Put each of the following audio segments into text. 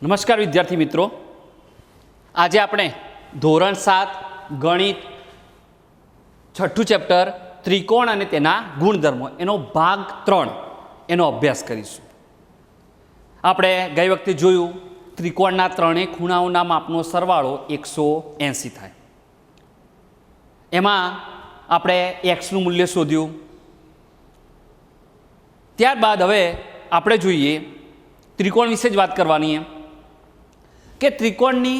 નમસ્કાર વિદ્યાર્થી મિત્રો, આજે આપણે ધોરણ 7 ગણિત છઠ્ઠું ચેપ્ટર ત્રિકોણ અને તેના ગુણધર્મો એનો ભાગ 3 એનો અભ્યાસ કરીશું. આપણે ગઈ વખતે જોયું ત્રિકોણના ત્રણેય ખૂણાઓના માપનો સરવાળો 180 થાય. એમાં આપણે એક્સનું મૂલ્ય શોધ્યું. ત્યારબાદ હવે આપણે જોઈએ ત્રિકોણ વિશે જ વાત કરવાની કે ત્રિકોણની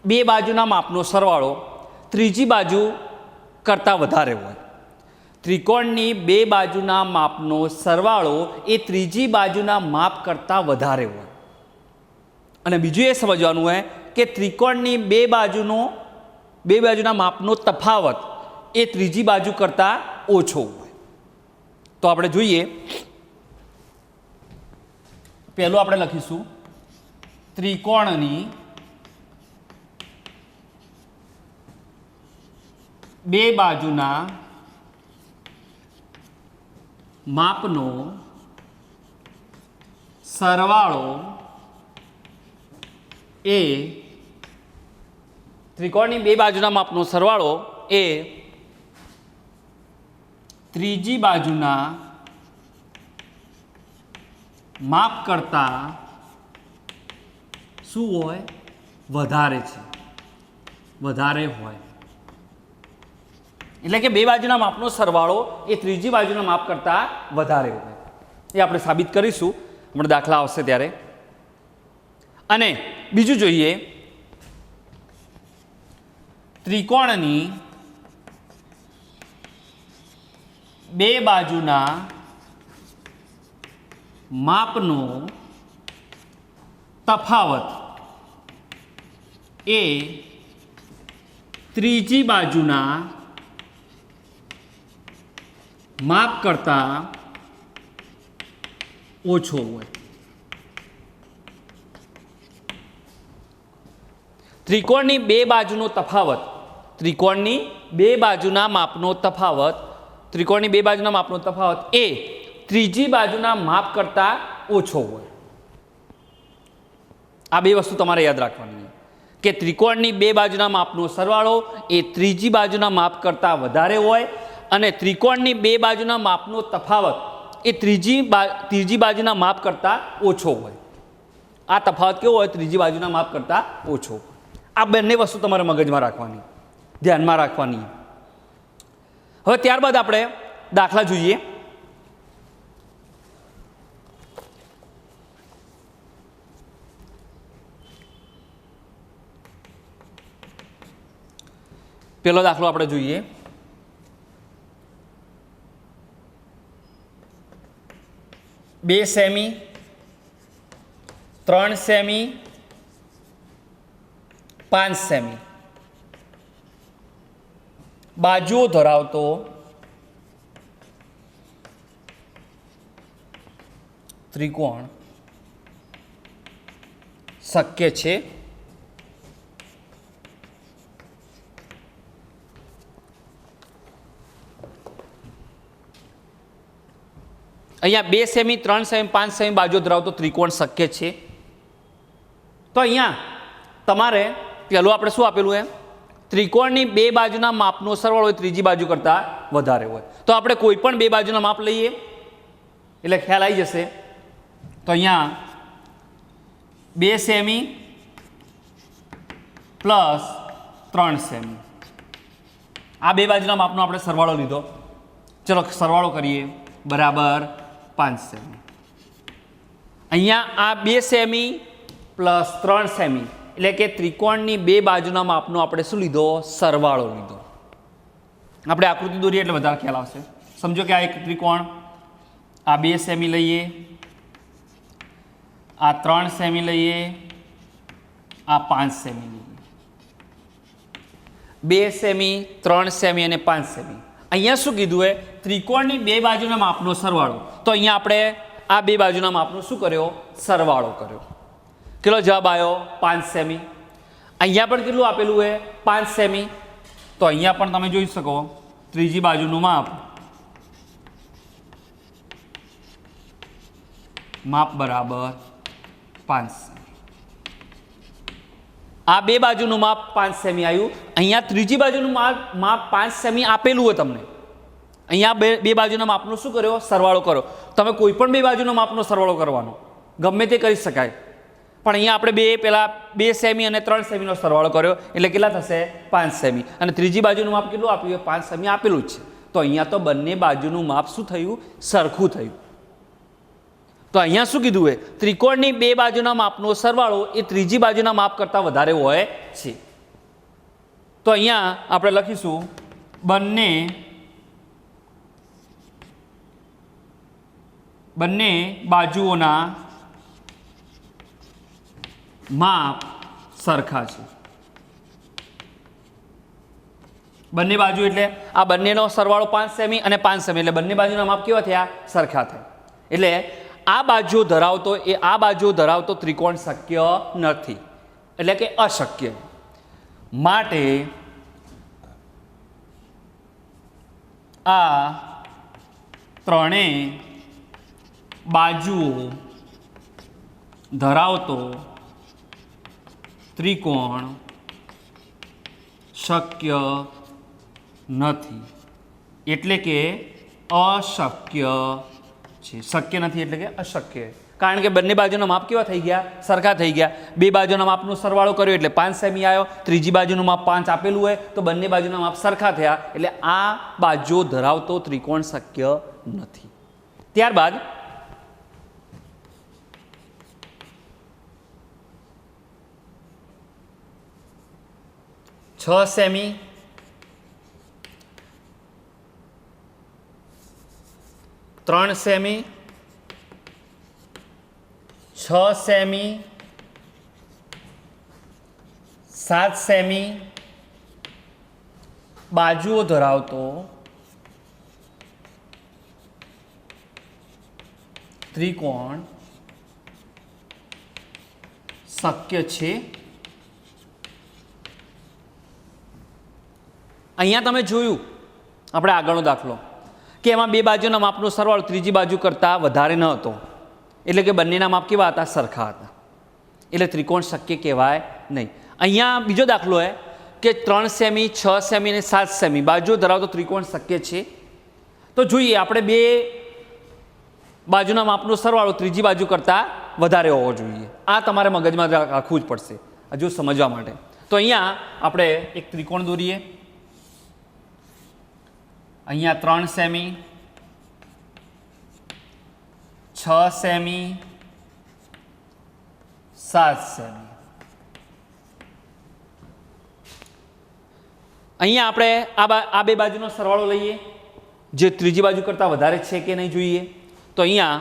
બે બાજુના માપનો સરવાળો ત્રીજી બાજુ કરતાં વધારે હોય. ત્રિકોણની બે બાજુના માપનો સરવાળો એ ત્રીજી બાજુના માપ કરતાં વધારે હોય. અને બીજું એ સમજવાનું હોય કે ત્રિકોણની બે બાજુના માપનો તફાવત એ ત્રીજી બાજુ કરતાં ઓછો હોય. તો આપણે જોઈએ, પહેલું આપણે લખીશું ત્રિકોણની બે બાજુના માપનો સરવાળો એ ત્રિકોણની બે બાજુના માપનો સરવાળો એ ત્રીજી બાજુના માપ કરતાં શું હોય? વધારે છે, વધારે હોય. એટલે કે બે બાજુના માપનો સરવાળો એ ત્રીજી બાજુના માપ કરતાં વધારે હોય. એ આપણે સાબિત કરીશું, હમણાં દાખલા આવશે ત્યારે. અને બીજું જોઈએ, ત્રિકોણની બે બાજુના માપનો તફાવત એ ત્રીજી બાજુના માપ કરતાં ઓછો હોય. ત્રિકોણની બે બાજુનો તફાવત, ત્રિકોણની બે બાજુના માપનો તફાવત, ત્રિકોણની બે બાજુના માપનો તફાવત એ ત્રીજી બાજુના માપ કરતાં ઓછો હોય. આ બે વસ્તુ તમારે યાદ રાખવાની કે ત્રિકોણની બે બાજુના માપનો સરવાળો એ ત્રીજી બાજુના માપ કરતાં વધારે હોય અને ત્રિકોણની બે બાજુના માપનો તફાવત એ ત્રીજી બાજુના માપ કરતાં ઓછો હોય. આ તફાવત કેવો હોય? ત્રીજી બાજુના માપ કરતાં ઓછો. આ બંને વસ્તુ તમારે મગજમાં રાખવાની, ધ્યાનમાં રાખવાની. હવે ત્યારબાદ આપણે દાખલા જોઈએ. પહેલો દાખલો આપણે જોઈએ. બે સેમી, 3 સેમી, 5 સેમી બાજુઓ ધરાવતો ત્રિકોણ શક્ય છે. અહીંયા 2 સેમી, 3 સેમી, 5 સેમી બાજુ ધરાવતો ત્રિકોણ શક્ય છે. તો અહીંયા તમારે પહેલું આપણે શું આપેલું એમ? ત્રિકોણની બે બાજુના માપનો સરવાળો હોય ત્રીજી બાજુ કરતાં વધારે હોય. તો આપણે કોઈ પણ બે બાજુના માપ લઈએ એટલે ખ્યાલ આવી જશે. તો અહીંયા 2 સેમી પ્લસ 3 સેમી આ બે બાજુના માપનો આપણે સરવાળો લીધો. ચલો સરવાળો કરીએ, બરાબર 5 સેમી. અહીંયા આ 2 સેમી પ્લસ 3 સેમી એટલે કે ત્રિકોણની બે બાજુના માપનો આપણે શું લીધો? સરવાળો લીધો. આપણે આકૃતિ દોરીએ એટલે વધારે ખ્યાલ આવશે. સમજો કે આ એક ત્રિકોણ, આ 2 સેમી લઈએ, આ 3 સેમી લઈએ, આ 5 સેમી લઈએ. 2 સેમી, 3 સેમી અને 5 સેમી. અહીંયા શું કીધું હોય? ત્રિકોણની બે બાજુના માપનો સરવાળો. તો અહીંયા આપણે આ બે બાજુના માપનો શું કર્યો? સરવાળો કર્યો. કેટલો જવાબ આવ્યો? 5 સેમી. અહીંયા પણ કેટલું આપેલું હોય? 5 સેમી. તો અહીંયા પણ તમે જોઈ શકો ત્રીજી બાજુનું માપ માપ બરાબર 5 સેમી. આ બે બાજુનું માપ 5 સેમી આવ્યું. અહીંયા ત્રીજી બાજુનું માપ 5 સેમી આપેલું હોય તમને. અહીંયા બે બાજુના માપનો શું કર્યો? સરવાળો કરો. તમે કોઈ પણ બે બાજુના માપનો સરવાળો કરવાનો, ગમે તે કરી શકાય. પણ અહીંયા આપણે પેલા 2 સેમી અને 3 સેમીનો સરવાળો કર્યો એટલે કેટલા થશે? 5 સેમી. અને ત્રીજી બાજુનું માપ કેટલું આપ્યું? 5 સેમી આપેલું જ છે. તો અહીંયા તો બંને બાજુનું માપ શું થયું? સરખું થયું. તો અહીંયા શું કીધું હોય? ત્રિકોણની બે બાજુના માપનો સરવાળો એ ત્રીજી બાજુના માપ કરતાં વધારે હોય છે. તો અહીંયા આપણે લખીશું બંને બાજુઓના માપ સરખા છે. બંને બાજુ એટલે આ બંનેનો સરવાળો 5 સેમી અને 5 સેમી એટલે બંને બાજુના માપ કેવા થયા? સરખા થયા. એટલે આ બાજુ ધરાવતો ત્રિકોણ શક્ય નથી, એટલે કે અશક્ય. માટે આ ત્રણેય બાજુઓ ધરાવતો ત્રિકોણ શક્ય નથી, એટલે કે અશક્ય છે. શક્ય નથી એટલે કે અશક્ય, કારણ કે બંને બાજુના માપ કેવા થઈ ગયા? સરખા થઈ ગયા. બે બાજુના માપનો સરવાળો કર્યો એટલે 5 સેમી આવ્યો. ત્રીજી બાજુનું માપ 5 આપેલું હોય તો બંને બાજુના માપ સરખા થયા, એટલે આ બાજુ ધરાવતો ત્રિકોણ શક્ય નથી. ત્યારબાદ 6 સેમી 3 સેમી 6 સેમી 7 સેમી બાજુઓ ધરાવતો ત્રિકોણ શક્ય છે. અહીંયા તમે જોયું આપણે આગળનો દાખલો કે એમાં બે બાજુના માપનો સરવાળો ત્રીજી બાજુ કરતાં વધારે ન હતો, એટલે કે બંનેના માપ કેવા હતા? સરખા હતા, એટલે ત્રિકોણ શક્ય કહેવાય નહીં. અહીંયા બીજો દાખલો છે કે 3 સેમી 6 સેમી અને 7 સેમી બાજુઓ ધરાવતો ત્રિકોણ શક્ય છે. તો જોઈએ આપણે બે બાજુના માપનો સરવાળો ત્રીજી બાજુ કરતાં વધારે હોવો જોઈએ. આ તમારે મગજમાં રાખવું જ પડશે હજુ સમજવા માટે. તો અહીંયા આપણે એક ત્રિકોણ દોરીએ. અહીંયા 3 સેમી 6 સેમી 7 સેમી. અહીંયા આપણે આ બે બાજુનો સરવાળો લઈએ, જે ત્રીજી બાજુ કરતાં વધારે છે કે નહીં જોઈએ. તો અહીંયા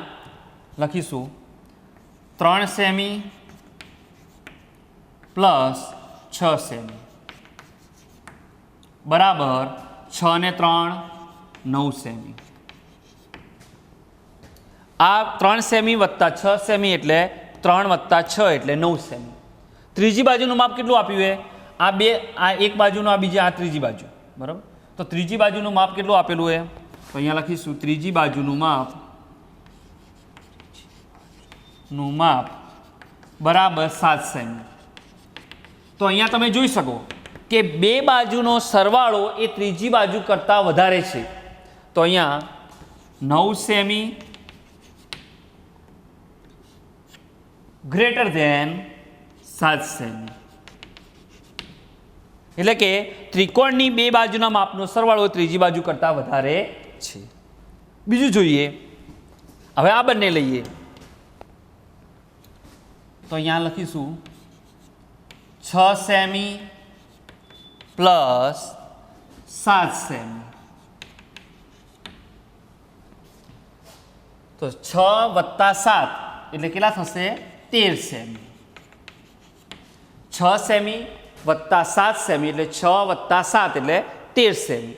લખીશું 3 સેમી પ્લસ 6 સેમી બરાબર 6 ને 3 9 સેમી. આ 3 સેમી વત્તા 6 સેમી એટલે 3 વત્તા 6 એટલે 9 સેમી. ત્રીજી બાજુનું માપ કેટલું આપ્યું છે? આ એક બાજુનું, આ બીજી, આ ત્રીજી બાજુ, બરાબર. તો ત્રીજી બાજુનું માપ કેટલું આપેલું છે? તો અહીંયા લખીશું ત્રીજી બાજુનું માપ બરાબર 7 સેમી. તો અહીંયા તમે જોઈ શકો કે બે બાજુનો સરવાળો એ ત્રીજી બાજુ કરતાં વધારે છે. તો અહીંયા 9 સેમી ગ્રેટર ધેન 7 સેમી, એટલે કે ત્રિકોણની બે બાજુના માપનો સરવાળો ત્રીજી બાજુ કરતાં વધારે છે. બીજું જોઈએ, હવે આ બંને લઈએ. તો અહીંયા લખીશું 6 સેમી પ્લસ 7 સેમી. તો 6 વત્તા 7 એટલે કેટલા થશે? 13 સેમી. 6 સેમી વત્તા 7 સેમી એટલે 6 વત્તા 7 એટલે 13 સેમી.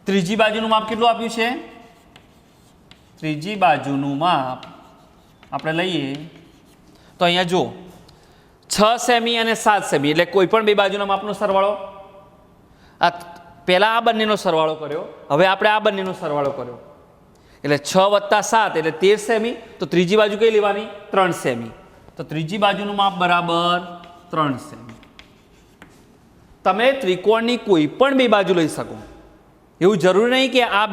ત્રીજી બાજુનું માપ કેટલું આપ્યું છે? ત્રીજી બાજુનું માપ આપણે લઈએ તો અહીંયા જો 6 સેમી અને 7 સેમી એટલે કોઈ પણ બે બાજુના માપનો સરવાળો. પહેલાં આ બંનેનો સરવાળો કર્યો, હવે આપણે આ બંનેનો સરવાળો કર્યો એટલે 6 વત્તા 7 એટલે 13 સેમી. તો ત્રીજી બાજુ કઈ લેવાની? 3 સેમી. તો ત્રીજી બાજુનું માપ બરાબર 3 સેમી. તમે ત્રિકોણની કોઈ પણ બે બાજુ લઈ શકો, એવું જરૂરી નહીં કે આ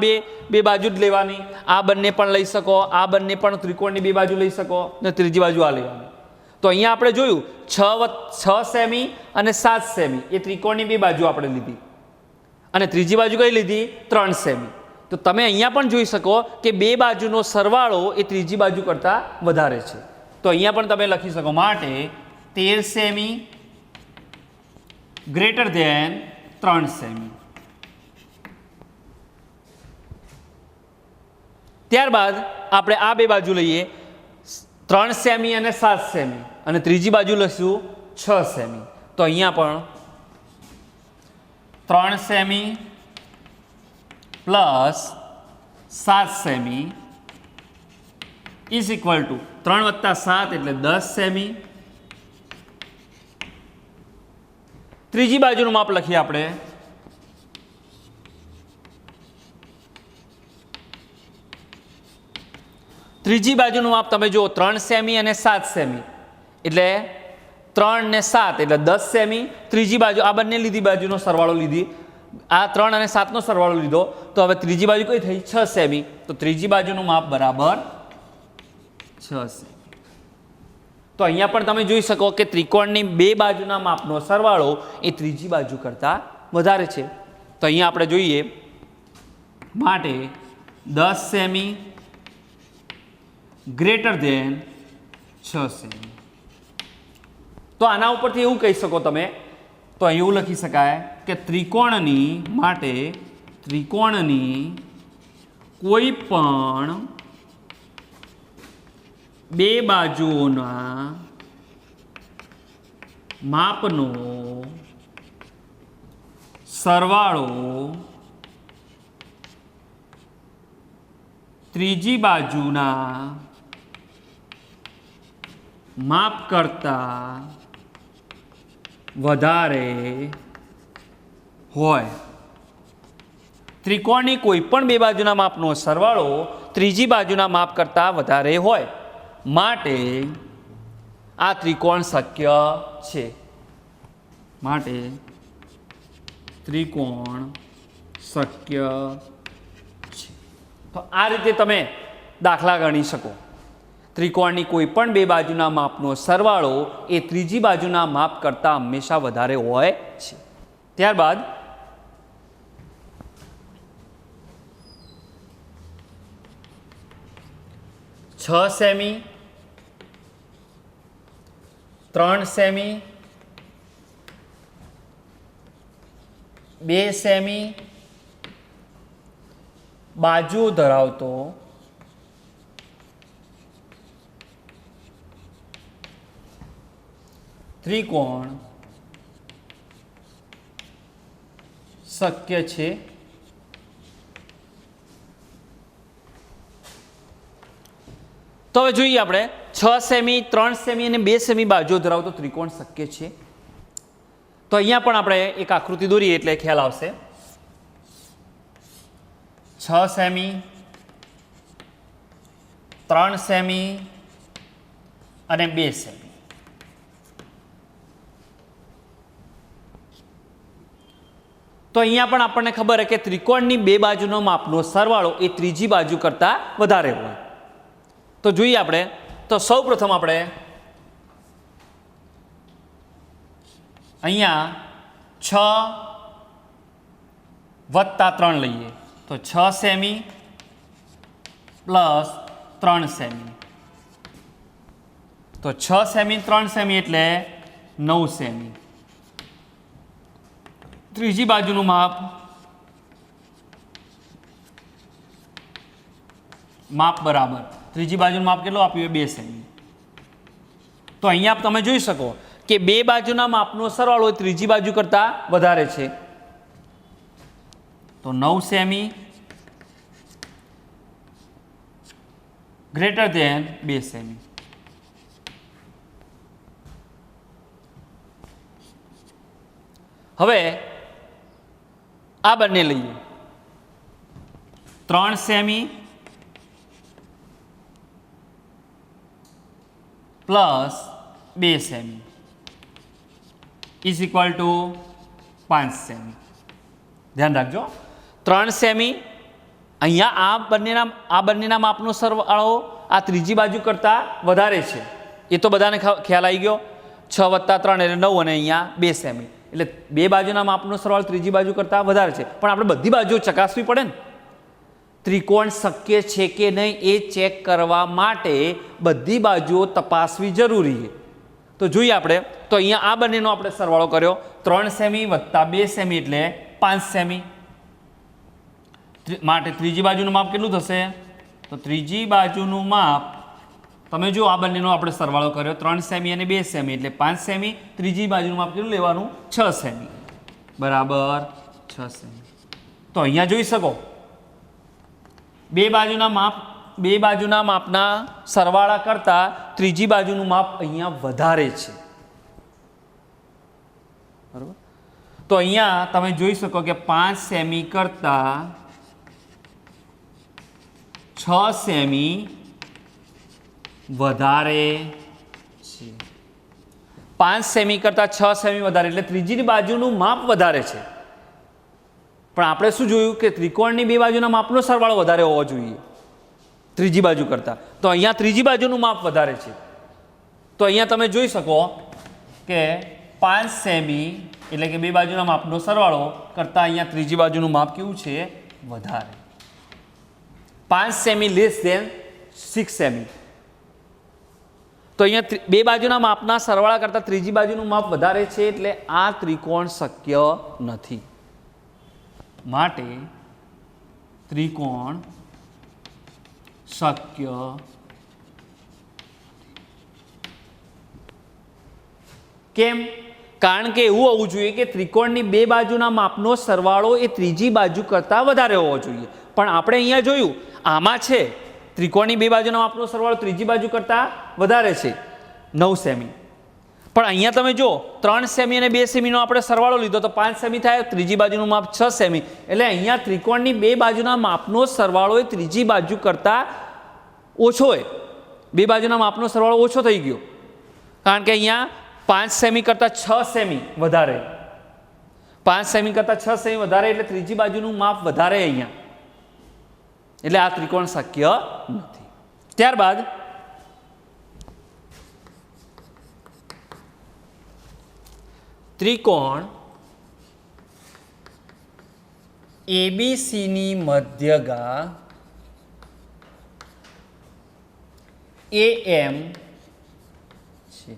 બે બાજુ જ લેવાની, આ બંને પણ લઈ શકો, આ બંને પણ ત્રિકોણની બે બાજુ લઈ શકો ને ત્રીજી બાજુ આ લેવાની. તો અહીંયા આપણે જોયું 6 સેમી અને 7 સેમી એ ત્રિકોણની બે બાજુ આપણે લીધી અને ત્રીજી બાજુ કઈ લીધી 3 સેમી. તો તમે અહીંયા પણ જોઈ શકો કે બે બાજુનો સરવાળો એ ત્રીજી બાજુ કરતાં વધારે છે. તો અહીંયા પણ તમે લખી શકો માટે 13 સેમી ગ્રેટર ધેન 3 સેમી. ત્યારબાદ આપણે આ બે બાજુ લઈએ 3 સેમી અને 7 સેમી અને ત્રીજી બાજુ લઈશું 6 સેમી. તો અહીંયા પણ 3 semi plus 7 semi is equal to 3 + 7 એટલે 10 સેમી. ત્રીજી બાજુનું માપ લખીએ આપણે ત્રીજી બાજુનું માપ તમે જુઓ 3 સેમી અને 7 સેમી એટલે 3 ને 7 એટલે 10 સેમી. ત્રીજી બાજુ આ બંને લીધી બાજુનો સરવાળો લીધી, આ 3 અને 7 નો સરવાળો લીધો, તો હવે ત્રીજી બાજુ કઈ થઈ 6 સેમી. તો ત્રીજી બાજુનું માપ બરાબર 6 સેમી. તો અહીંયા પણ તમે જોઈ શકો કે ત્રિકોણની બે બાજુના માપનો સરવાળો એ ત્રીજી બાજુ કરતાં વધારે છે. તો અહીંયા આપણે જોઈએ માટે 10 સેમી ગ્રેટર ધેન 6 સેમી. તો આના ઉપરથી એવું કહી શકો તમે, તો અહીં એવું લખી શકાય કે ત્રિકોણની માટે ત્રિકોણની કોઈ પણ બે બાજુઓના માપનો સરવાળો ત્રીજી બાજુના માપ કરતાં વધારે હોય. ત્રિકોણની કોઈ પણ બે બાજુના માપનો સરવાળો ત્રીજી બાજુના માપ કરતાં વધારે હોય માટે આ ત્રિકોણ શક્ય છે. માટે ત્રિકોણ શક્ય છે. તો આ રીતે તમે દાખલા ગણી શકો. ત્રિકોણની કોઈ પણ બે બાજુના માપનો સરવાળો એ ત્રીજી બાજુના માપ કરતાં હંમેશા વધારે હોય છે. ત્યારબાદ છ સેમી 3 સેમી 2 સેમી બાજુ ધરાવતો ત્રિકોણ શક્ય છે. તો હવે જોઈએ આપણે 6 સેમી 3 સેમી અને 2 સેમી બાજુઓ ધરાવતો ત્રિકોણ શક્ય છે. તો અહીંયા પણ આપણે એક આકૃતિ દોરીએ એટલે ખ્યાલ આવશે. 6 સેમી 3 સેમી અને 2 સેમી. તો અહીંયા પણ આપણને ખબર છે કે ત્રિકોણની બે બાજુનો માપનો સરવાળો એ ત્રીજી બાજુ કરતાં વધારે હોય. તો જોઈએ આપણે, તો સૌ પ્રથમ આપણે અહીંયા 6 + 3 લઈએ તો 6 સેમી પ્લસ 3 સેમી. તો 6 સેમી 3 સેમી એટલે 9 સેમી. ત્રીજી બાજુનું માપ બરાબર ત્રીજી બાજુનું માપ કેટલું આપ્યું 2 સેમી. તો અહીંયા તમે જોઈ શકો કે બે બાજુના માપનો સરવાળો ત્રીજી બાજુ કરતાં વધારે છે. તો 9 સેમી ગ્રેટર ધેન 2 સેમી. હવે આ બંને લઈએ 3 semi plus 2 semi is equal to 5 semi. ધ્યાન રાખજો, 3 સેમી. અહીંયા આ બંનેના માપનો સરવાળો આ ત્રીજી બાજુ કરતાં વધારે છે, એ તો બધાને ખ્યાલ આવી ગયો. 6 + 3 એટલે 9 અને અહીંયા 2 સેમી, એટલે બે બાજુના માપનો સરવાળો ત્રીજી બાજુ કરતાં વધારે છે. પણ આપણે બધી બાજુઓ ચકાસવી પડે ને, ત્રિકોણ શક્ય છે કે નહીં એ ચેક કરવા માટે બધી બાજુઓ તપાસવી જરૂરી છે. તો જોઈએ આપણે, તો અહીંયા આ બંનેનો આપણે સરવાળો કર્યો, 3 સેમી વત્તા 2 સેમી એટલે 5 સેમી. માટે ત્રીજી બાજુનું માપ કેટલું થશે? તો ત્રીજી બાજુનું માપ તમે જો, આ બંનેનો આપણે સરવાળો કર્યો, 3 સેમી અને 2 સેમી એટલે 5 સેમી. ત્રીજી બાજુનું માપ કેટલું લેવાનું? 6 સેમી બરાબર 6 સેમી. તો અહીંયા જોઈ શકો બે બાજુના માપના સરવાળા કરતાં ત્રીજી બાજુનું માપ અહીંયા વધારે છે, બરાબર. તો અહીંયા તમે જોઈ શકો કે 5 સેમી કરતાં 6 સેમી વધારે છે. 5 સેમી કરતાં 6 સેમી વધારે એટલે ત્રીજી બાજુનું માપ વધારે છે. પણ આપણે શું જોયું કે ત્રિકોણની બે બાજુના માપનો સરવાળો વધારે હોવો જોઈએ ત્રીજી બાજુ કરતાં. તો અહીંયા ત્રીજી બાજુનું માપ વધારે છે. તો અહીંયા તમે જોઈ શકો કે 5 સેમી એટલે કે બે બાજુના માપનો સરવાળો કરતાં અહીંયા ત્રીજી બાજુનું માપ કેવું છે? વધારે. 5 સેમી લેસ ધેન 6 સેમી. તો અહીંયા બે બાજુના માપના સરવાળા કરતાં ત્રીજી બાજુનું માપ વધારે છે, એટલે આ ત્રિકોણ શક્ય નથી. માટે ત્રિકોણ શક્ય. કેમ? કારણ કે એવું હોવું જોઈએ કે ત્રિકોણની બે બાજુના માપનો સરવાળો એ ત્રીજી બાજુ કરતાં વધારે હોવો જોઈએ. પણ આપણે અહીંયા જોયું, આમાં છે ત્રિકોણની બે બાજુના માપનો સરવાળો ત્રીજી બાજુ કરતાં વધારે છે 9 સેમી. પણ અહીંયા તમે જો 3 સેમી અને 2 સેમીનો આપણે સરવાળો લીધો તો 5 સેમી થાય, ત્રીજી બાજુનું માપ 6 સેમી. એટલે અહીંયા ત્રિકોણની બે બાજુના માપનો સરવાળો એ ત્રીજી બાજુ કરતાં ઓછો હોય, બે બાજુના માપનો સરવાળો ઓછો થઈ ગયો. કારણ કે અહીંયા 5 સેમી કરતાં 6 સેમી વધારે, 5 સેમી કરતાં 6 સેમી વધારે એટલે ત્રીજી બાજુનું માપ વધારે અહીંયા, એટલે આ ત્રિકોણ શક્ય નથી. ત્યારબાદ ત્રિકોણ એબીસીની મધ્યગા AM છે.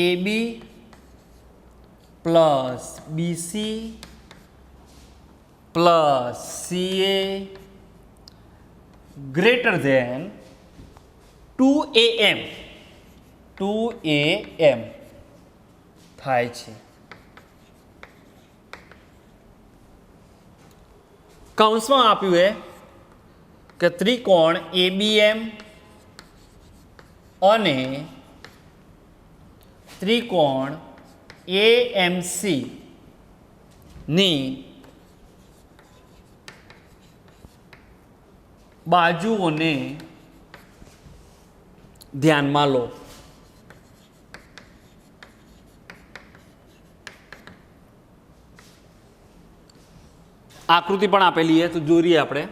AB plus BC plus CA greater than 2AM થાય છે. કૌંસમાં આપ્યું એ કે ત્રિકોણ ABM અને ત્રિકોણ AMC ની બાજુઓને ધ્યાનમાં લો. આકૃતિ પણ આપેલી છે, તો જોઈએ આપણે.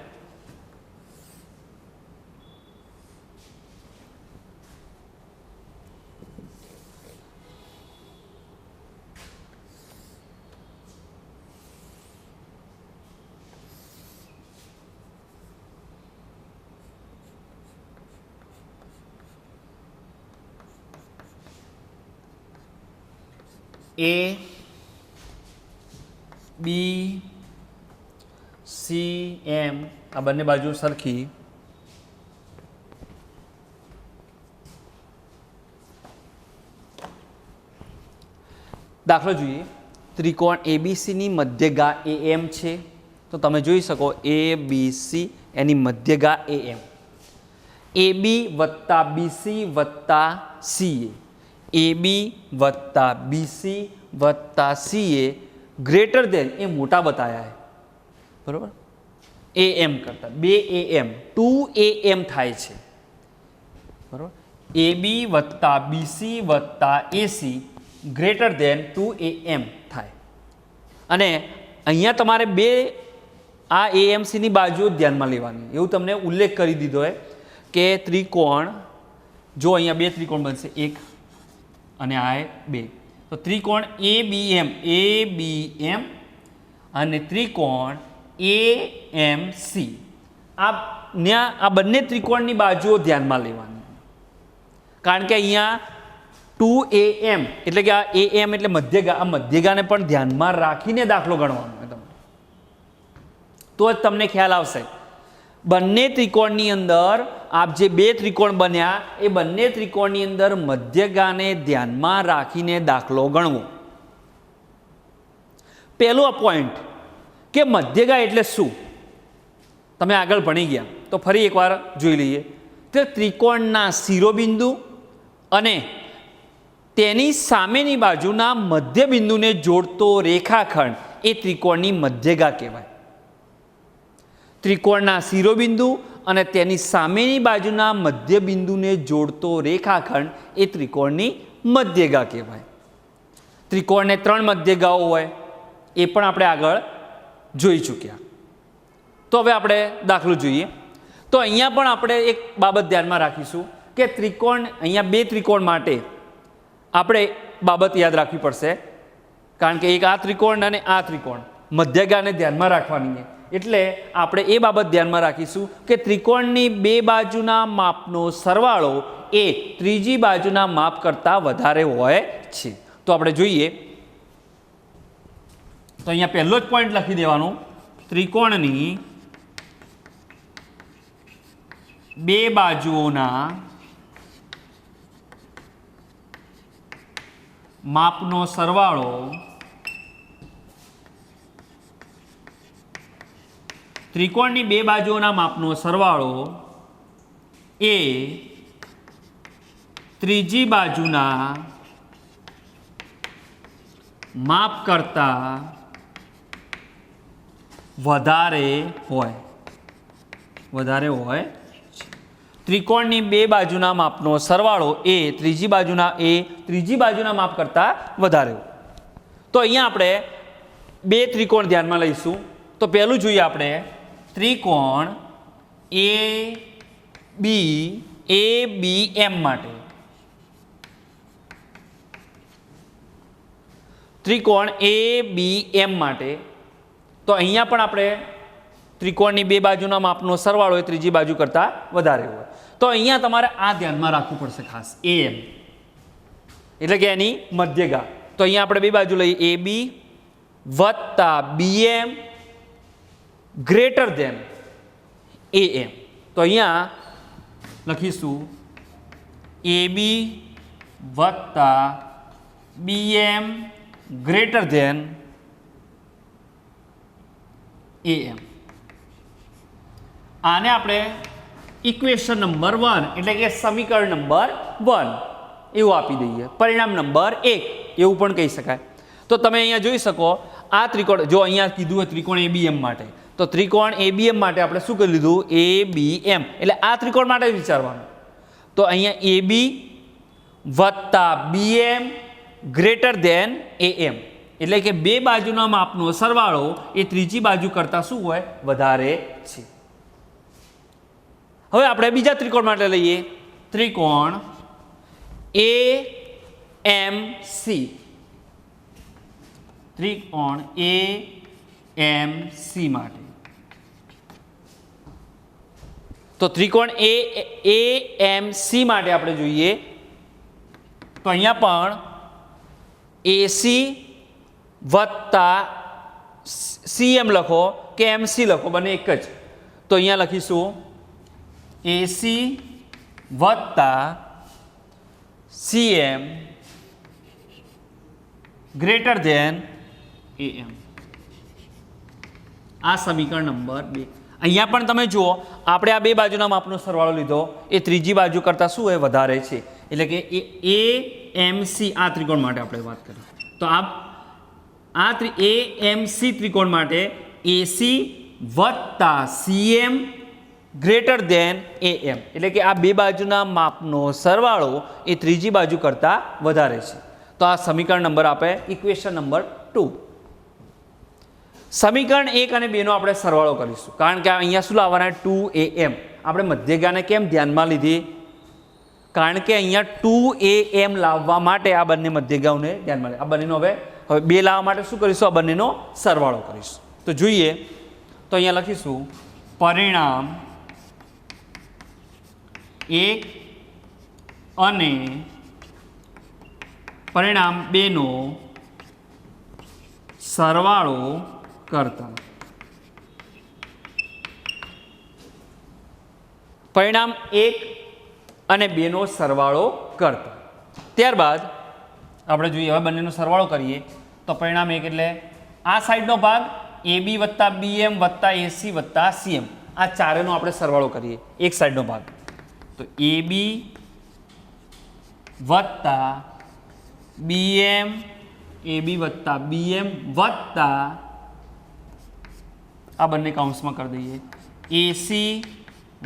A B C M આ બંને બાજુ સરખી. દાખલો જોઈએ. ત્રિકોણ ABCની મધ્યગા AM છે, તો તમે જોઈ શકો ABC એની મધ્યગા AM. AB વત્તા BC વત્તા CA, AB વત્તા BC વત્તા CA ગ્રેટર દેન એ મોટા બતાયા है, બરાબર. AM કરતા 2AM 2AM થાય છે, બરાબર. AB વત્તા BC વત્તા AC ગ્રેટર દેન 2am થાય. અને અહીંયા તમારે બે આ એએમસીની બાજુઓ ધ્યાનમાં લેવાની, એવું તમને ઉલ્લેખ કરી દીધો હોય કે ત્રિકોણ, જો અહીંયા બે ત્રિકોણ બનશે, એક અને આ બે, તો ત્રિકોણ એબીએમ અને ત્રિકોણ એએમસી, આ બંને ત્રિકોણની બાજુઓ ધ્યાનમાં લેવાની. કારણ કે અહીંયા 2am એટલે કે આ am એટલે મધ્યગા, આ મધ્યગાને પણ ધ્યાનમાં રાખીને દાખલો ગણવાનો હોય તમને, તો જ તમને ખ્યાલ આવશે. બંને ત્રિકોણની અંદર આપ જે બે ત્રિકોણ બન્યા એ બંને ત્રિકોણની અંદર મધ્યગાને ધ્યાનમાં રાખીને દાખલો ગણવો. પહેલો પોઈન્ટ કે મધ્યગા એટલે શું, તમે આગળ ભણી ગયા તો ફરી એકવાર જોઈ લઈએ. તો ત્રિકોણના શિરોબિંદુ અને તેની સામેની બાજુના મધ્યબિંદુને જોડતો રેખાખંડ એ ત્રિકોણની મધ્યગા કહેવાય. ત્રિકોણના શિરોબિંદુ અને તેની સામેની બાજુના મધ્યબિંદુને જોડતો રેખાખંડ એ ત્રિકોણની મધ્યગા કહેવાય. ત્રિકોણને 3 મધ્યગાઓ હોય એ પણ આપણે આગળ જોઈ ચૂક્યા. તો હવે આપણે દાખલો જોઈએ. તો અહીંયા પણ આપણે એક બાબત ધ્યાનમાં રાખીશું કે ત્રિકોણ, અહીંયા બે ત્રિકોણ માટે આપણે બાબત યાદ રાખવી પડશે. કારણ કે એક આ ત્રિકોણ અને આ ત્રિકોણ, મધ્યગાને ધ્યાનમાં રાખવાની છે. એટલે આપણે એ બાબત ધ્યાનમાં રાખીશું કે ત્રિકોણની બે બાજુના માપનો સરવાળો એ ત્રીજી બાજુના માપ કરતાં વધારે હોય છે. તો આપણે જોઈએ. તો અહીંયા પહેલો જ પોઈન્ટ લખી દેવાનો, ત્રિકોણની બે બાજુઓના માપનો સરવાળો ત્રિકોણની બે બાજુઓના માપનો સરવાળો એ ત્રીજી બાજુના માપ કરતાં વધારે હોય છે. ત્રિકોણની બે બાજુના માપનો સરવાળો એ ત્રીજી બાજુના માપ કરતાં વધારે હોય. તો અહીંયા આપણે બે ત્રિકોણ ધ્યાનમાં લઈશું. તો પહેલું જોઈએ આપણે ત્રિકોણ ABM માટે. ત્રિકોણ ABM માટે તો અહીંયા પણ આપણે ત્રિકોણની બે બાજુના માપનો સરવાળો એ ત્રીજી બાજુ કરતાં વધારે હોય. તો અહીંયા તમારે આ ધ્યાનમાં રાખવું પડશે ખાસ, AM એટલે કે એની મધ્યગા. તો અહીંયા આપણે બે બાજુ લઈએ, AB વત્તા BM ગ્રેટર ધેન AM. તો અહીંયા લખીશું AB વત્તા BM ગ્રેટર ધેન AM. આને આપણે ઇક્વેશન નંબર 1 એટલે કે સમીકરણ નંબર 1 એવું આપી દઈએ, પરિણામ નંબર 1 એવું પણ કહી શકાય. તો તમે અહીંયા જોઈ શકો આ ત્રિકોણ, જો અહીંયા કીધું હોય ત્રિકોણ ABM માટે, તો ત્રિકોણ ABM માટે આપણે શું કરી લીધું, ABM એટલે આ ત્રિકોણ માટે વિચારવાનું. તો અહીંયા AB વત્તા BM ગ્રેટર ધેન AM એટલે કે બે બાજુના માપનો સરવાળો એ ત્રીજી બાજુ કરતાં શું હોય, વધારે છે. હવે આપણે બીજા ત્રિકોણ માટે લઈએ, ત્રિકોણ AMC. ત્રિકોણ AMC માટે તો ત્રિકોણ AMC માટે આપણે જોઈએ તો અહીંયા પણ AC વત્તા CM લખો કે MC લખો, બંને એક જ. તો અહીંયા લખીશું AC વત્તા CM ગ્રેટર ધેન AM. આ સમીકરણ નંબર 2. અહીંયા પણ તમે જુઓ આપણે આ બે બાજુના માપનો સરવાળો લીધો એ ત્રીજી બાજુ કરતાં શું હોય, વધારે છે. એટલે કે AMC આ ત્રિકોણ માટે આપણે વાત કરીએ તો આ AMC ત્રિકોણ માટે AC વત્તા CM ગ્રેટર ધેન AM એટલે કે આ બે બાજુના માપનો સરવાળો એ ત્રીજી બાજુ કરતાં વધારે છે. तो आ समीकरण नंबर आपे इक्वेशन नंबर 2। समीकरण 1 અને 2 નો આપણે સરવાળો કરીશું, કારણ કે અહીંયા શું લાવવાના 2am। આપણે મધ્યગાને કેમ ધ્યાનમાં લીધી? કારણ કે અહીંયા 2am લાવવા માટે આ બંને મધ્યગાઓને ધ્યાનમાં લે। આ બંનેનો હવે 2 લાવવા માટે શું કરીશું? આ બંનેનો સરવાળો કરીશું। તો જોઈએ તો અહીંયા લખીશું પરિણામ 1 અને પરિણામ 2 નો સરવાળો करता। परिणाम 1 અને 2 નો સરવાળો કરતા ત્યારબાદ આપણે જોઈએ હવે બંનેનો સરવાળો કરીએ તો પરિણામ 1 એટલે આ સાઈડનો ભાગ AB + BM + AC + CM, આ ચારેનો આપણે સરવાળો કરીએ એક સાઈડનો ભાગ, તો AB + BM AB + BM વત્તા આ બંને કાઉન્સમાં કરી દઈએ AC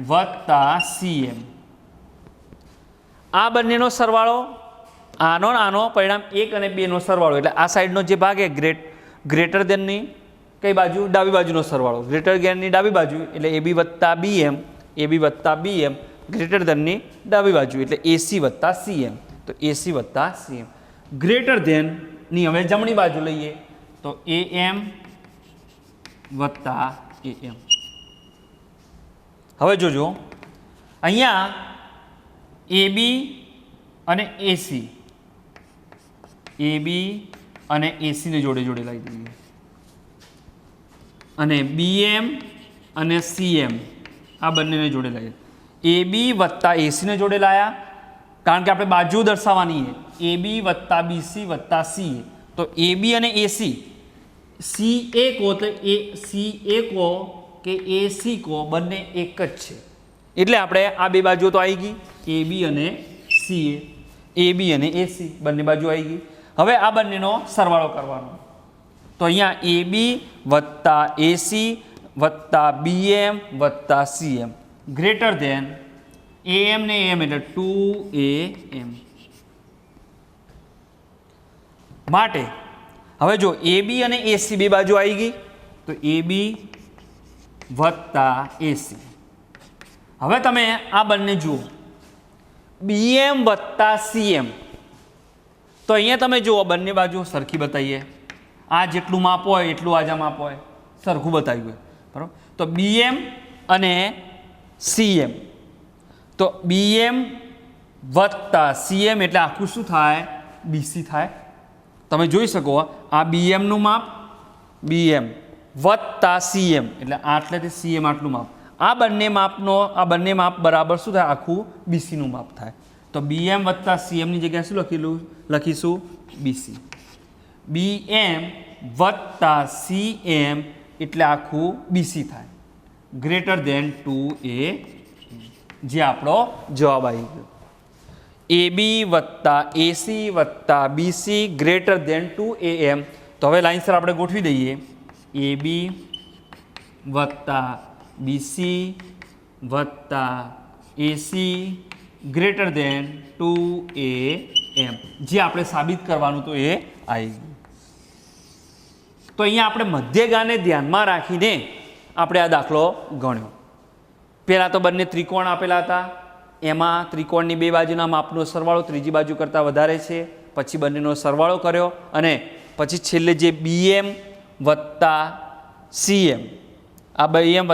+ CM, આ બંનેનો સરવાળો આનો આનો પરિણામ 1 અને 2 નો સરવાળો એટલે આ સાઈડનો જે ભાગ એ ગ્રેટર ધેનની કઈ બાજુ? ડાબી બાજુનો સરવાળો, ગ્રેટર ધેનની ડાબી બાજુ એટલે AB + BM AB + BM greater ધેનની ડાબી બાજુ એટલે AC + CM, તો AC + CM ગ્રેટર ધેનની હવે જમણી બાજુ લઈએ તો AM + AM। હવે જોજો અહીંયા AB અને AC ને જોડે જોડે લાવી દઈએ અને BM અને CM આ બંનેને જોડે લાવીએ। AB + AC ને જોડે લાયા કારણ કે આપણે બાજુ દર્શાવવાની છે AB + BC + CA, તો AB અને AC CA કો તો CA કો કે AC કો બંને એક જ છે એટલે આપણે આ બે બાજુઓ તો આવી ગઈ AB અને CA, AB અને AC બંને બાજુ આવી ગઈ। હવે આ બંનેનો સરવાળો કરવાનો તો અહીંયા AB + AC + BM + CM greater than AM ને AM એટલે 2AM માટે હવે જો AB અને AC બે બાજુ આવી ગઈ તો AB + AC। હવે તમે આ બંને જુઓ BM + CM, તો અહીંયા તમે જુઓ બંને બાજુ સરખી બતાવીએ, આ જેટલું માપ હોય એટલું આજા માપ હોય સરખું બતાવ્યું હોય બરાબર। તો BM અને CM, તો BM + CM એટલે આખું શું થાય? BC થાય। તમે જોઈ શકો આ BM નું માપ BM + CM એટલે આટલેથી CM આટલું માપ, આ બંને માપ બરાબર શું થાય? આખું BC નું માપ થાય। તો BM + CM ની જગ્યાએ શું લખીશું? BC। BM + CM એટલે આખું BC થાય ગ્રેટર ધેન 2AM, જે આપણો જવાબ આવી ગયો। AB + AC + BC greater than 2AM। તો હવે લાઈનસર આપણે ગોઠવી દઈએ AB + BC + AC greater than 2AM, જે આપણે સાબિત કરવાનું તો એ આવી ગયું। તો અહીંયા આપણે મધ્યગાને ધ્યાનમાં રાખીને આપણે આ દાખલો ગણ્યો। પહેલાં તો બંને ત્રિકોણ આપેલા હતા, એમાં ત્રિકોણની બે બાજુના માપનો સરવાળો ત્રીજી બાજુ કરતાં વધારે છે, પછી બંનેનો સરવાળો કર્યો અને પછી છેલ્લે જે BM + CM, આ BM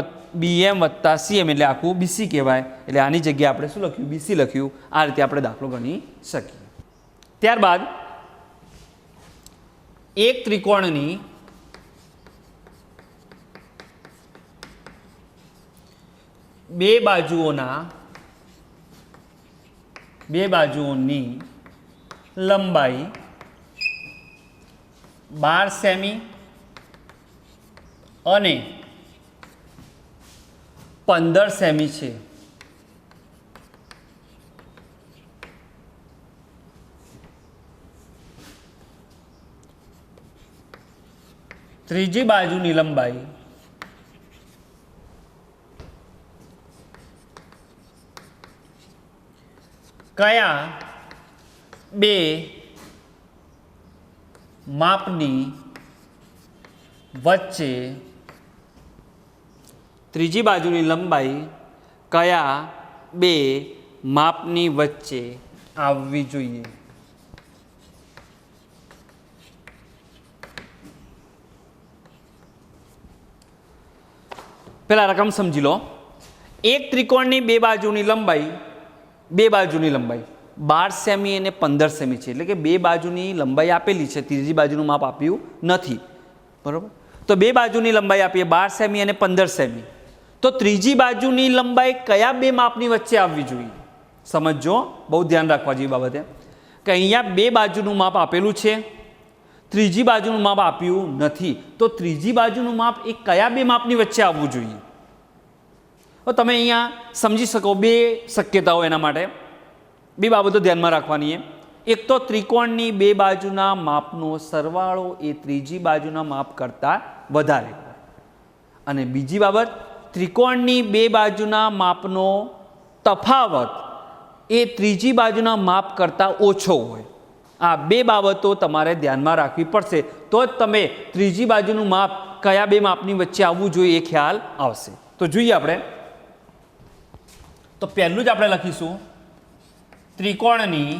+ CM એટલે આખું BC કહેવાય, એટલે આની જગ્યાએ આપણે શું લખ્યું? BC લખ્યું। આ રીતે આપણે દાખલો ગણી શકીએ। ત્યારબાદ એક ત્રિકોણની બે બાજુઓની લંબાઈ 12 સેમી અને 15 સેમી છે। ત્રીજી બાજુની લંબાઈ કયા બે માપની વચ્ચે ત્રીજી બાજુની લંબાઈ કયા બે માપની વચ્ચે આવવી જોઈએ? પેલા રકમ સમજી લો. એક ત્રિકોણની બે બાજુની લંબાઈ 12 સેમી અને 15 સેમી છે. એટલે કે બે બાજુની લંબાઈ આપેલી છે, ત્રીજી બાજુનું માપ આપ્યું નથી. બરાબર? તો બે બાજુની લંબાઈ આપીએ 12 સેમી અને 15 સેમી. તો ત્રીજી બાજુની લંબાઈ કયા બે માપની વચ્ચે આવવી જોઈએ? સમજો, બહુ ધ્યાન રાખવા જેવી બાબતે કે અહીંયા બે બાજુનું માપ આપેલું છે, ત્રીજી બાજુનું માપ આપ્યું નથી. તો ત્રીજી બાજુનું માપ એ કયા બે માપની વચ્ચે આવવું જોઈએ? તો તમે અહીંયા સમજી શકો બે શક્યતાઓ એના માટે. બે બાબતો ધ્યાનમાં રાખવાની છે. એક તો ત્રિકોણની બે બાજુના માપનો સરવાળો એ ત્રીજી બાજુના માપ કરતાં વધારે હોય, અને બીજી બાબત ત્રિકોણની બે બાજુના માપનો તફાવત એ ત્રીજી બાજુના માપ કરતાં ઓછો હોય. આ બે બાબતો તમારે ધ્યાનમાં રાખવી પડશે, તો જ તમે ત્રીજી બાજુનું માપ કયા બે માપની વચ્ચે આવવું જોઈએ એ ખ્યાલ આવશે. તો જોઈએ આપણે. તો પહેલું જ આપણે લખીશું ત્રિકોણની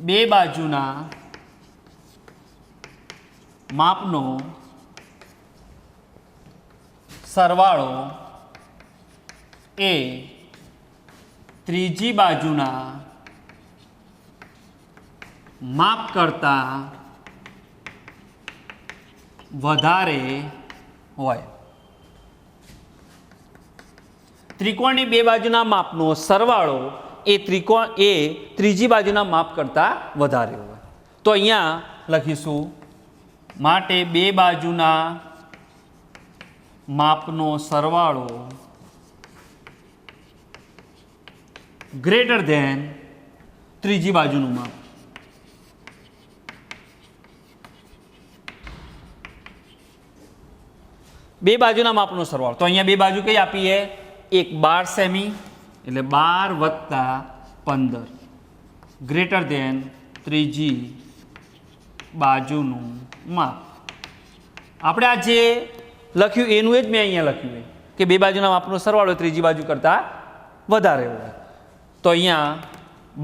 બે બાજુના માપનો સરવાળો એ ત્રીજી બાજુના માપ કરતાં વધારે હોય. ત્રિકોણની બે બાજુના માપનો સરવાળો એ ત્રીજી બાજુના માપ કરતાં વધારે હોય. તો અહીંયા લખીશું માટે બે બાજુના માપનો સરવાળો ગ્રેટર ધેન ત્રીજી બાજુનું માપ. બે બાજુના માપનો સરવાળો. તો અહીંયા બે બાજુ કઈ આપીએ? એક 12 સેમી એટલે 12 + 15 ગ્રેટર ધેન ત્રીજી બાજુનું માપ. આપણે આ જે લખ્યું એનું જ મેં અહીંયા લખ્યું કે બે બાજુના માપનો સરવાળો ત્રીજી બાજુ કરતાં વધારે હોય. તો અહીંયા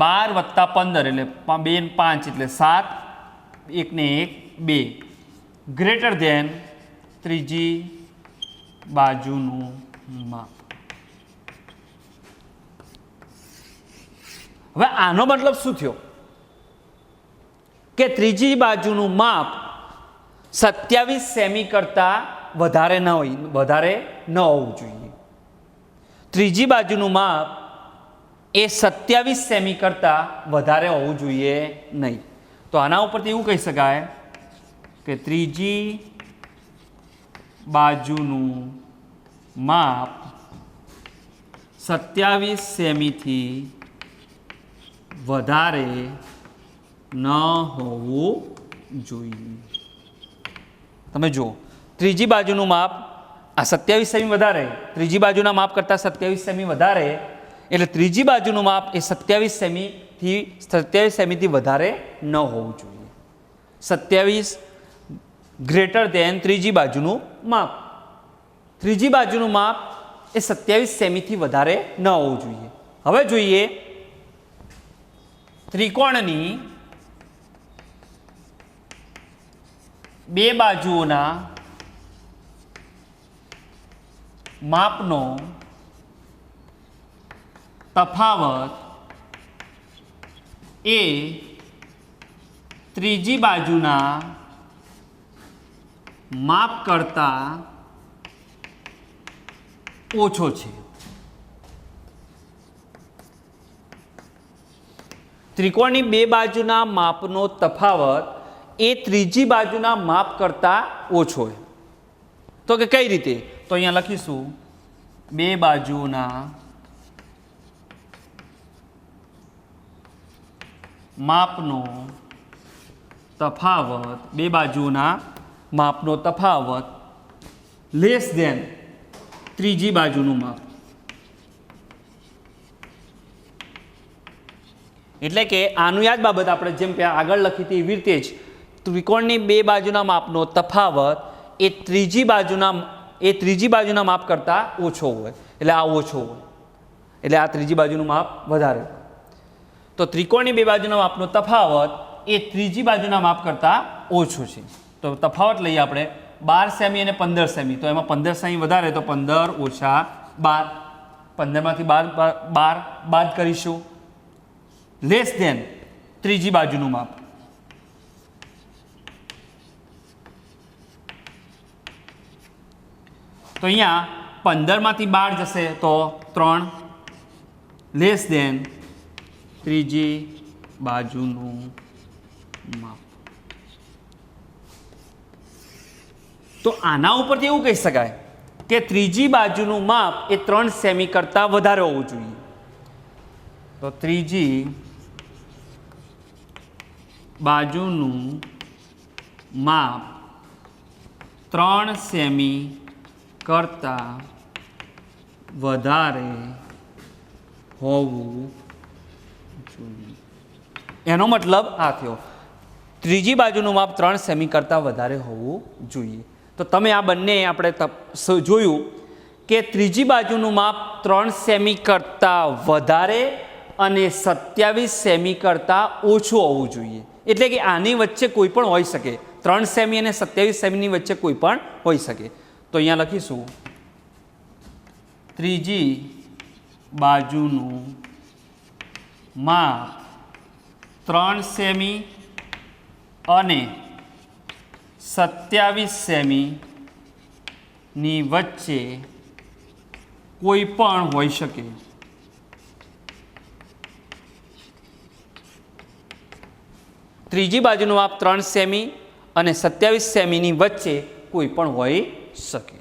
12 + 15 એટલે 2 ને 5 એટલે 7, 1 ને 1 2 ગ્રેટર ધેન ત્રીજી બાજુનું માપ. હવે આનો મતલબ શું થયો? કે ત્રીજી બાજુનું માપ 27 સેમી કરતાં વધારે ન હોવું જોઈએ. ત્રીજી બાજુનું માપ એ 27 સેમી કરતાં વધારે હોવું જોઈએ નહીં. તો આના ઉપરથી એવું કહી શકાય કે ત્રીજી બાજુનું માપ 27 સેમીથી વધારે ન હોવું જોઈએ. તમે જુઓ, ત્રીજી બાજુનું માપ આ 27 સેમી વધારે, ત્રીજી બાજુના માપ કરતાં 27 સેમી વધારે, એટલે ત્રીજી બાજુનું માપ એ 27 સેમીથી વધારે ન હોવું જોઈએ. 27 ગ્રેટર ધેન ત્રીજી બાજુનું માપ. ત્રીજી બાજુનું માપ એ 27 સેમીથી વધારે ન હોવું જોઈએ. હવે જોઈએ ત્રિકોણની બે બાજુઓના માપનો તફાવત એ ત્રીજી બાજુના માપ કરતાં ઓછો છે. ત્રિકોણની બે બાજુના માપનો તફાવત એ ત્રીજી બાજુના માપ કરતાં ઓછો છે. તો કે કઈ રીતે? તો અહીંયા લખીશું બે બાજુના માપનો તફાવત, બે બાજુના માપનો તફાવત લેસ ધેન ત્રીજી બાજુનું માપ. એટલે કે આનું યાદ બાબત આપણે જેમ આગળ લખી હતી એવી રીતે જ ત્રિકોણની બે બાજુના માપનો તફાવત એ ત્રીજી બાજુના માપ કરતાં ઓછો હોય, એટલે આ ઓછો હોય, એટલે આ ત્રીજી બાજુનું માપ વધારે. તો ત્રિકોણની બે બાજુના માપનો તફાવત એ ત્રીજી બાજુના માપ કરતાં ઓછો છે. તો તફાવત લઈએ આપણે 12 સેમી અને 15 સેમી. તો એમાં 15 સેમી વધારે, તો 15 ઓછા 12, 15માંથી 12 બાદ કરીશું. લેસ ધેન ત્રીજી બાજુનું માપ. તો અહીંયા 15માંથી 12 જશે તો 3, લેસ ધેન ત્રીજી બાજુનું માપ. તો આના ઉપરથી એવું કહી શકાય કે ત્રીજી બાજુનું માપ એ 3 સેમી કરતાં વધારે હોવું જોઈએ. તો ત્રીજી બાજુનું માપ 3 સેમી કરતાં વધારે હોવું જોઈએ. એનો મતલબ આ થયો, ત્રીજી બાજુનું માપ 3 સેમી કરતાં વધારે હોવું જોઈએ. તો તમે આ બંને આપણે જોયું કે ત્રીજી બાજુનું માપ 3 સેમી કરતાં વધારે અને 27 સેમી કરતાં ઓછું હોવું જોઈએ. એટલે કે આની વચ્ચે કોઈ પણ હોઈ શકે, 3 સેમી અને 27 સેમીની વચ્ચે કોઈ પણ હોઈ શકે. તો અહીંયા લખીશું ત્રીજી બાજુનું માપ 3 સેમી અને 27 સેમીની વચ્ચે કોઈ પણ હોઈ શકે. ત્રીજી બાજુનું માપ 3 સેમી અને 27 સેમીની વચ્ચે કોઈ પણ હોઈ શકે.